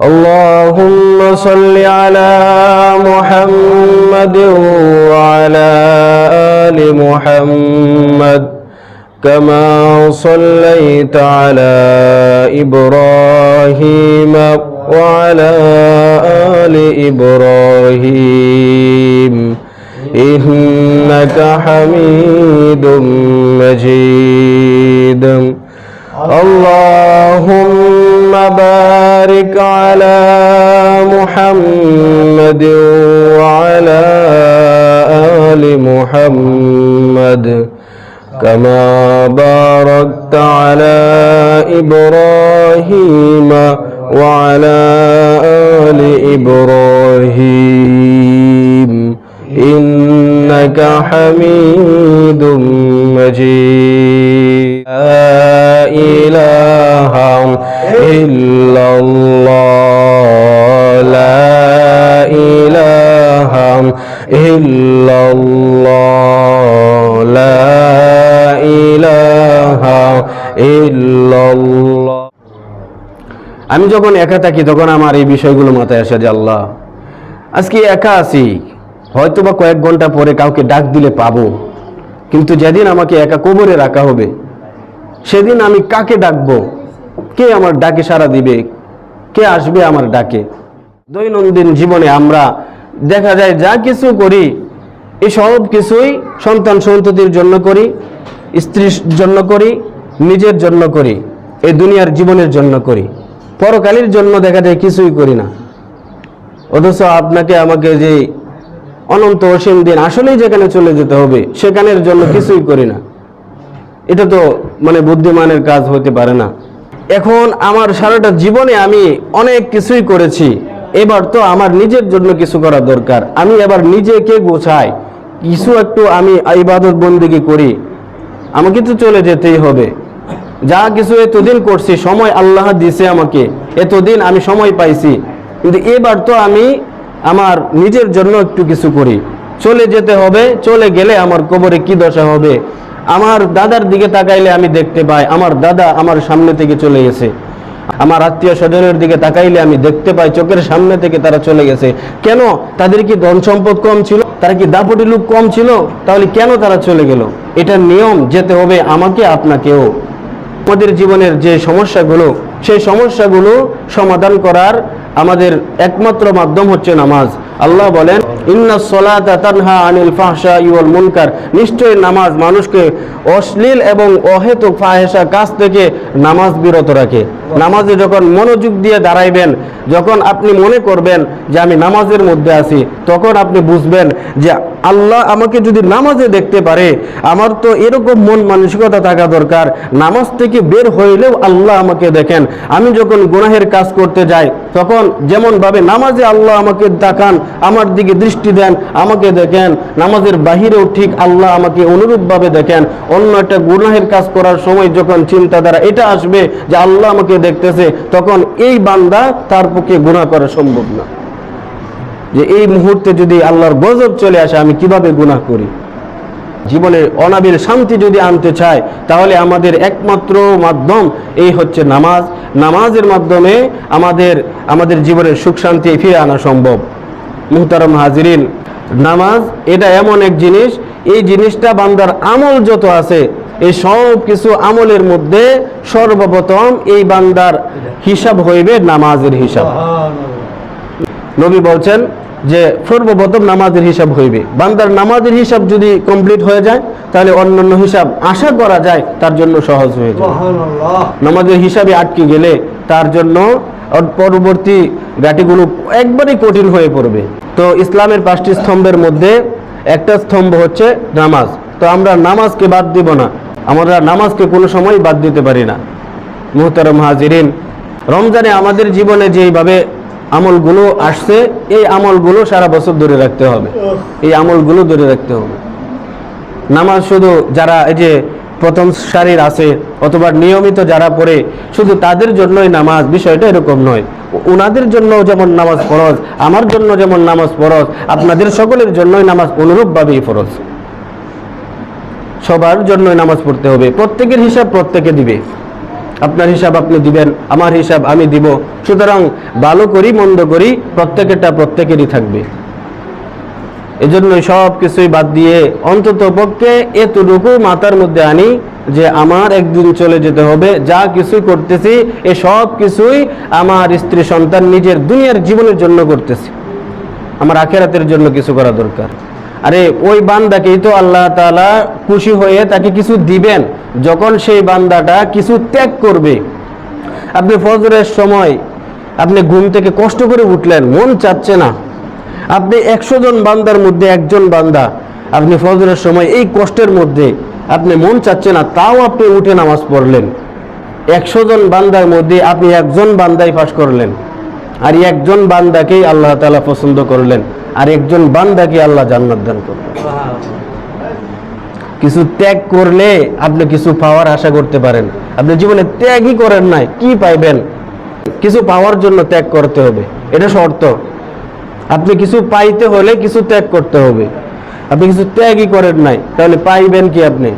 اللهم صل على محمد وعلى آل محمد كما صليت على إبراهيم وعلى آل إبراهيم إنك حميد مجيد اللهم بارك على محمد وعلى آل محمد كما باركت على إبراهيم وعلى آل إبراهيم إنك حميد مجيد لا إله إلا الله لا إله إلا الله لا إله إلا الله। আমি যখন একা থাকি তখন আমার এই বিষয়গুলো মাথায় আসে যে আল্লাহ আজকে একা আছি, হয়তো বা কয়েক ঘন্টা পরে কাউকে ডাক দিলে পাবো, কিন্তু যেদিন আমাকে একা কবরে রাখা হবে সেদিন আমি কাকে ডাকবো? কে আমার ডাকে সাড়া দিবে? কে আসবে আমার ডাকে? দৈনন্দিন জীবনে আমরা দেখা যায় যা কিছু করি এই সব কিছুই সন্তান সন্ততির জন্য করি, স্ত্রীর জন্য করি, নিজের জন্য করি, এই দুনিয়ার জীবনের জন্য করি, পরকালের জন্য দেখা যায় কিছুই করি না। অথচ আপনাকে আমাকে যে অনন্ত অসীম দিন আসলেই যেখানে চলে যেতে হবে সেখানের জন্য কিছুই করি না। এটা তো বুদ্ধিমানের কাজ হতে পারে না। এখন আমার সারাটা জীবনে আমি অনেক কিছুই করেছি, এবার তো আমার নিজের জন্য কিছু করা দরকার। আমি এবার নিজেকে গোছাই, কিছু একটু আমি ইবাদত বন্দেগী করি। আমাকে তো চলে যেতেই হবে। যা কিছু এতদিন করছি, সময় আল্লাহ দিছে আমাকে, এতদিন আমি সময় পাইছি, কিন্তু এবার তো আমি আমার নিজের জন্য একটু কিছু করি। চলে যেতে হবে, চলে গেলে আমার কবরে কি দশা হবে? আমার দাদার দিকে তাকাইলে আমি দেখতে পাই আমার দাদা আমার সামনে থেকে চলে গেছে। আমার আত্মীয় স্বজনের দিকে তাকাইলে আমি দেখতে পাই চোখের সামনে থেকে তারা চলে গেছে। কেন? তাদের কি ধন সম্পদ কম ছিল? তারা কি দাপটি লোক কম ছিল? তাহলে কেন তারা চলে গেল? এটা নিয়ম, যেতে হবে আমাকে আপনাকেও। আমাদের জীবনের যে সমস্যাগুলো, সেই সমস্যাগুলো সমাধান করার আমাদের একমাত্র মাধ্যম হচ্ছে নামাজ। আল্লাহ বলেন ইন্নাস সালাতা তানহা আনিল ফাহশাই ওয়াল মুনকার, নিশ্চয়ই নামাজ মানুষকে অশ্লীল এবং অহেতুক ফাহেসা কাজ থেকে নামাজ বিরত রাখে। নামাজে যখন মনোযোগ দিয়ে দাঁড়াইবেন, যখন আপনি মনে করবেন যে আমি নামাজের মধ্যে আছি, তখন আপনি বুঝবেন যে আল্লাহ আমাকে যদি নামাজে দেখতে পারে, আমার তো এরকম মন মানসিকতা থাকা দরকার, নামাজ থেকে বের হইলেও আল্লাহ আমাকে দেখেন। আমি যখন গুনাহের কাজ করতে যাই তখন যেমনভাবে নামাজে আল্লাহ আমাকে তাকান, আমার দিকে দৃষ্টি দেন, আমাকে দেখেন, নামাজের বাহিরেও ঠিক আল্লাহ আমাকে অনুরূপভাবে দেখেন। অন্য একটা গুনাহের কাজ করার সময় যখন চিন্তাধারা এটা আসবে যে আল্লাহ আমাকে দেখতেছে, তখন এই বান্দা তার পক্ষে গুনাহ করা সম্ভব না। যে এই মুহূর্তে যদি আল্লাহর গজব চলে আসে আমি কিভাবে গুনাহ করি? জীবনে অনাবিল শান্তি যদি আনতে চাই তাহলে আমাদের একমাত্র মাধ্যম এই হচ্ছে নামাজ। নামাজের মাধ্যমে আমাদের জীবনের সুখ শান্তি ফিরে আনা সম্ভব। মুহতারাম হাজিরিন, নামাজ এটা এমন এক জিনিস, এই জিনিসটা বান্দার আমল যত আছে এই সব কিছু আমলের মধ্যে সর্বপ্রথম এই বান্দার হিসাব হইবে নামাজের হিসাব। নবী বলছেন যে সর্বপ্রথম নামাজের হিসাব হইবে। বান্দার নামাজের হিসাব যদি কমপ্লিট হয়ে যায় তাহলে অন্যান্য হিসাব আশা করা যায় তার জন্য সহজ হয়ে যায়। নামাজের হিসাবে আটকে গেলে তার জন্য পরবর্তী ঘাটিগুলো একবারই কঠিন হয়ে পড়বে। তো ইসলামের 5টি স্তম্ভের মধ্যে একটা স্তম্ভ হচ্ছে নামাজ। তো আমরা নামাজকে বাদ দিব না, আমরা নামাজকে কোনো সময় বাদ দিতে পারি না। মুহতারাম হাজিরিন, রমজানে আমাদের জীবনে যেইভাবে আমলগুলো আসছে এই আমলগুলো সারা বছর ধরে রাখতে হবে, এই আমলগুলো ধরে রাখতে হবে। নামাজ শুধু যারা এই যে প্রথম সারির আছে অথবা নিয়মিত যারা পড়ে শুধু তাদের জন্যই নামাজ, বিষয়টা এরকম নয়। ওনাদের জন্য যেমন নামাজ ফরজ, আমার জন্য যেমন নামাজ ফরজ, আপনাদের সকলের জন্যই নামাজ অনুরূপভাবেই ফরজ। সবার জন্যই নামাজ পড়তে হবে, প্রত্যেকের হিসাব প্রত্যেকে দিবে। আপনার হিসাব আপনি দিবেন, আমার হিসাব আমি দিব। সুতরাং ভালো করি মন্দ করি প্রত্যেকেরটা প্রত্যেকেরই থাকবে। এজন্য সব কিছুই বাদ দিয়ে অন্তত পক্ষে এতটুকু মাথার মধ্যে আনি যে আমার একদিন চলে যেতে হবে, যা কিছুই করতেছি এ সব কিছুই আমার স্ত্রী সন্তান নিজের দুনিয়ার জীবনের জন্য করতেছি, আমার আখেরাতের জন্য কিছু করা দরকার। আরে ওই বান্দাকেই তো আল্লাহ তাআলা খুশি হয়ে তাকে কিছু দিবেন যখন সেই বান্দাটা কিছু ত্যাগ করবে। আপনি ফজরের সময় আপনি ঘুম থেকে কষ্ট করে উঠলেন, মন চাচ্ছে না, আপনি 100 জন বান্দার মধ্যে একজন বান্দা, আপনি ফজরের সময় এই কষ্টের মধ্যে আপনি মন চাচ্ছে না, তাও আপনি উঠে নামাজ পড়লেন। 100 জন বান্দার মধ্যে আপনি একজন বান্দাই পাস করলেন, আর একজন বান্দাকেই আল্লাহ তাআলা পছন্দ করলেন, আর একজন বান্দাকে আল্লাহ জান্নাত দান করলেন। কিছু ত্যাগ করলে আপনি কিছু পাওয়ার আশা করতে পারেন। আপনি জীবনে ত্যাগই করেন নাই, কি পাইবেন? কিছু পাওয়ার জন্য ত্যাগ করতে হবে, এটা শর্ত। আপনি কিছু পাইতে হলে কিছু ত্যাগ করতে হবে। আপনি কিছু ত্যাগই করেন নাই, তাহলে পাইবেন কি আপনি?